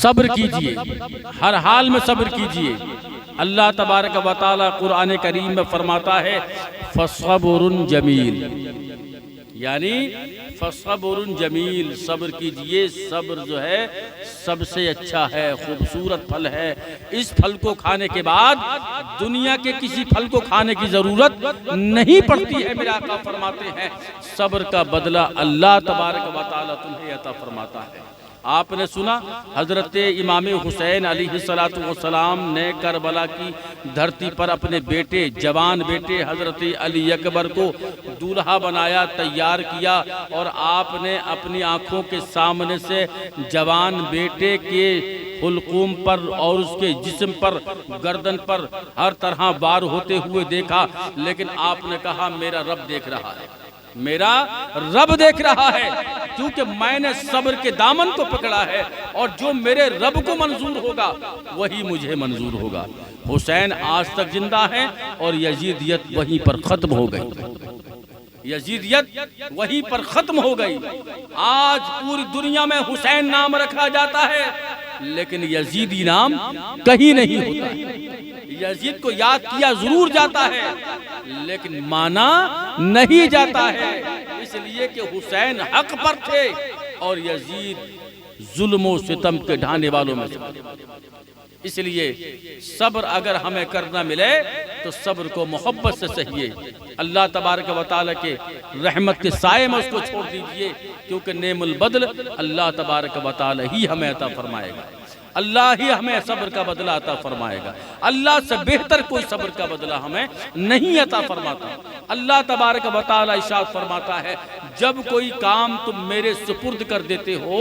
सब्र कीजिए, हर हाल में सब्र कीजिए। अल्लाह तबारक व तआला कुरान करीम में फरमाता है फसब्रुन जमील, यानी फसब्रुन जमील, सब्र कीजिए। सब्र जो है सबसे अच्छा है, खूबसूरत फल है। इस फल को खाने के बाद दुनिया के किसी फल को खाने की जरूरत नहीं पड़ती है। मेरे आका फरमाते हैं सब्र का बदला अल्लाह तबारक व तआला तुम्हें अता फरमाता है। आपने सुना हजरत इमाम हुसैन अलैहिस्सलातु वस्सलाम ने करबला की धरती पर अपने बेटे, जवान बेटे हजरत अली अकबर को दूल्हा बनाया, तैयार किया, और आपने अपनी आंखों के सामने से जवान बेटे के हुल्कूम पर और उसके जिस्म पर, गर्दन पर हर तरह वार होते हुए देखा। लेकिन आपने कहा मेरा रब देख रहा है, मेरा रब देख रहा है, क्योंकि मैंने सब्र के दामन को पकड़ा है और जो मेरे रब को मंजूर होगा वही मुझे मंजूर होगा। हुसैन आज तक जिंदा है और यजीदियत वहीं पर खत्म हो गई, यजीदियत वहीं पर खत्म हो गई। आज पूरी दुनिया में हुसैन नाम रखा जाता है लेकिन यजीदी नाम कहीं नहीं होता। यजीद को याद किया जरूर जाता है लेकिन माना नहीं जाता है, इसलिए कि हुसैन हक पर थे और यजीद जुल्म सितम के ढाने वालों में से। इसलिए सब्र अगर हमें करना मिले तो सब्र को मोहब्बत से सहिए। अल्लाह तबारक व तआला के रहमत के साए में उसको छोड़ दीजिए, क्योंकि नेमुल बदल अल्लाह तबारक व तआला ही हमें अता फरमाएगा। अल्लाह ही हमें सब्र का बदला अता फरमाएगा। अल्लाह से बेहतर कोई सब्र का बदला हमें नहीं अता फरमाता। अल्लाह तबारक व तआला इरशाद फरमाता है जब कोई काम तुम मेरे सुपुर्द कर देते हो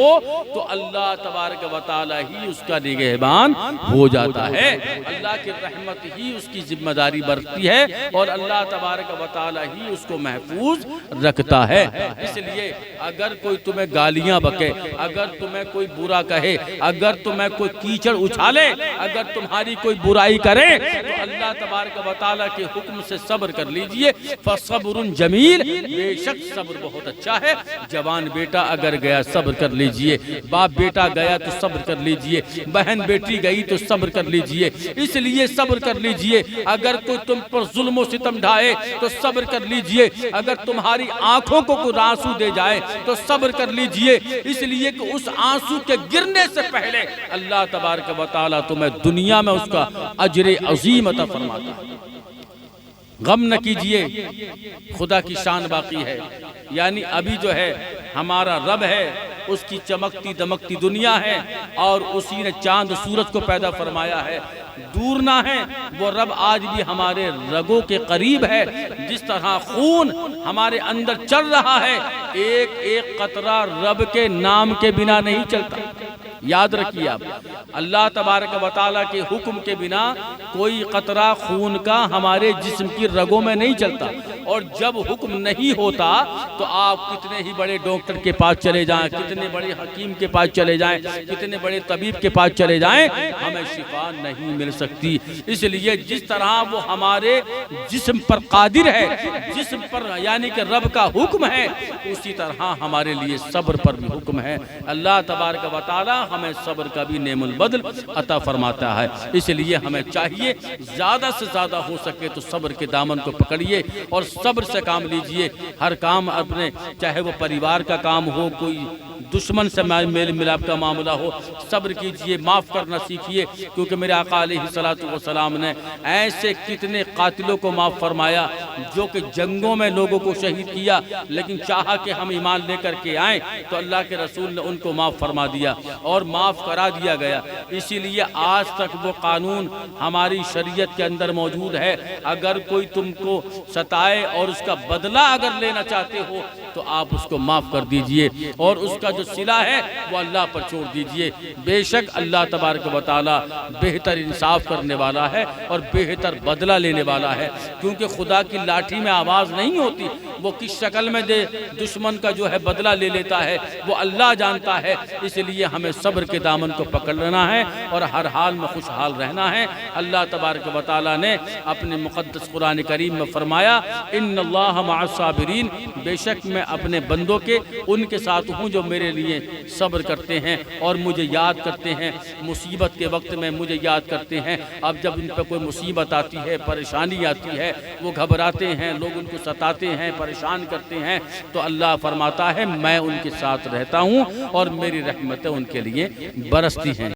तो अल्लाह तबारक व तआला ही उसका निगहबान हो जाता है। अल्लाह की रहमत ही उसकी जिम्मेदारी बरतती है और अल्लाह तबारक व तआला ही उसको महफूज रखता है। इसलिए अगर कोई तुम्हें गालियां बके, अगर तुम्हें कोई बुरा कहे, अगर तुम्हें कोई कीचड़ उछाले, अगर तुम्हारी कोई बुराई करे तो अल्लाह तबारक व तआला के हुक्म से सब्र कर लीजिए। फसब्रुन जमील, बेशक सब्र बहुत अच्छा है। जवान बेटा अगर गया सब्र कर लीजिए, बाप बेटा गया तो सब्र कर लीजिए, बहन बेटी गई तो सब्र कर लीजिए। इसलिए सब्र कर लीजिए। अगर कोई तुम पर जुल्म सितम ढाए तो सब्र कर लीजिए। अगर तुम्हारी आंखों को कोई आंसू दे जाए तो सब्र कर लीजिए, इसलिए कि उस आंसू के गिरने से पहले अल्लाह तबारक व तआला तुम्हें दुनिया में उसका अजर अजीम अता फरमाता है। गम न कीजिए, खुदा की शान बाकी है। यानी अभी जो है हमारा रब है, उसकी चमकती दमकती दुनिया है और उसी ने चांद सूरज को पैदा फरमाया है। दूर ना है वो रब, आज भी हमारे रगों के करीब है। जिस तरह खून हमारे अंदर चल रहा है, एक एक कतरा रब के नाम के बिना नहीं चलता। याद रखिए आप, अल्लाह तबारक व तआला के हुक्म के बिना कोई कतरा खून का हमारे जिस्म की रगों में नहीं चलता। और जब हुक्म नहीं होता तो आप कितने ही बड़े डॉक्टर के पास चले जाएं, कितने बड़े हकीम के पास चले जाएं, कितने बड़े तबीब के पास चले जाएं, हमें शिफा नहीं मिल सकती। इसलिए जिस तरह वो हमारे जिस्म पर कादिर है, जिस्म पर यानी कि रब का हुक्म है, उसी तरह हमारे लिए सब्र पर भी हुक्म है। अल्लाह तबारक व तआला हमें सब्र का भी नेमुल बदल अता फरमाता है। इसलिए हमें चाहिए ज्यादा से ज्यादा हो सके तो सब्र के दामन को पकड़िए और सब्र से काम लीजिए। हर काम अपने, चाहे वो परिवार का काम हो, कोई दुश्मन से मेल मिलाप का मामला हो, सब्र कीजिए, माफ़ करना सीखिए। क्योंकि मेरे आका अलैहिस्सलातु वस्सलाम ने ऐसे कितने कातिलों को माफ़ फरमाया जो कि जंगों में लोगों को शहीद किया, लेकिन चाहा कि हम ईमान लेकर के आए तो अल्लाह के रसूल ने उनको माफ़ फरमा दिया और माफ़ करा दिया गया। इसीलिए आज तक वो कानून हमारी शरीयत के अंदर मौजूद है। अगर कोई तुमको सताए और उसका बदला अगर लेना चाहते हो तो आप उसको माफ़ कर दीजिए और उसका जो सिला है वो अल्लाह पर छोड़ दीजिए। बेशक अल्लाह तबारक व तआला बेहतर इंसाफ करने वाला है और बेहतर बदला लेने वाला है। क्योंकि खुदा की लाठी में आवाज़ नहीं होती, वो किस शक्ल में दे दुश्मन का जो है बदला ले लेता है वो अल्लाह जानता है। इसलिए हमें सब्र के दामन को पकड़ लेना है और हर हाल में खुशहाल रहना है। अल्लाह तबारक व तआला ने अपने मुक़द्दस कुरान करीम में फरमाया इन्नल्लाह मअस साबिरीन, बेशक मैं मैं अपने बंदों के उनके साथ हूँ जो मेरे लिए सब्र करते हैं और मुझे याद करते हैं, मुसीबत के वक्त में मुझे याद करते हैं। अब जब उन पर कोई मुसीबत आती है, परेशानी आती है, वो घबराते हैं, लोग उनको सताते हैं, परेशान करते हैं, तो अल्लाह फरमाता है मैं उनके साथ रहता हूँ और मेरी रहमतें उनके लिए बरसती हैं।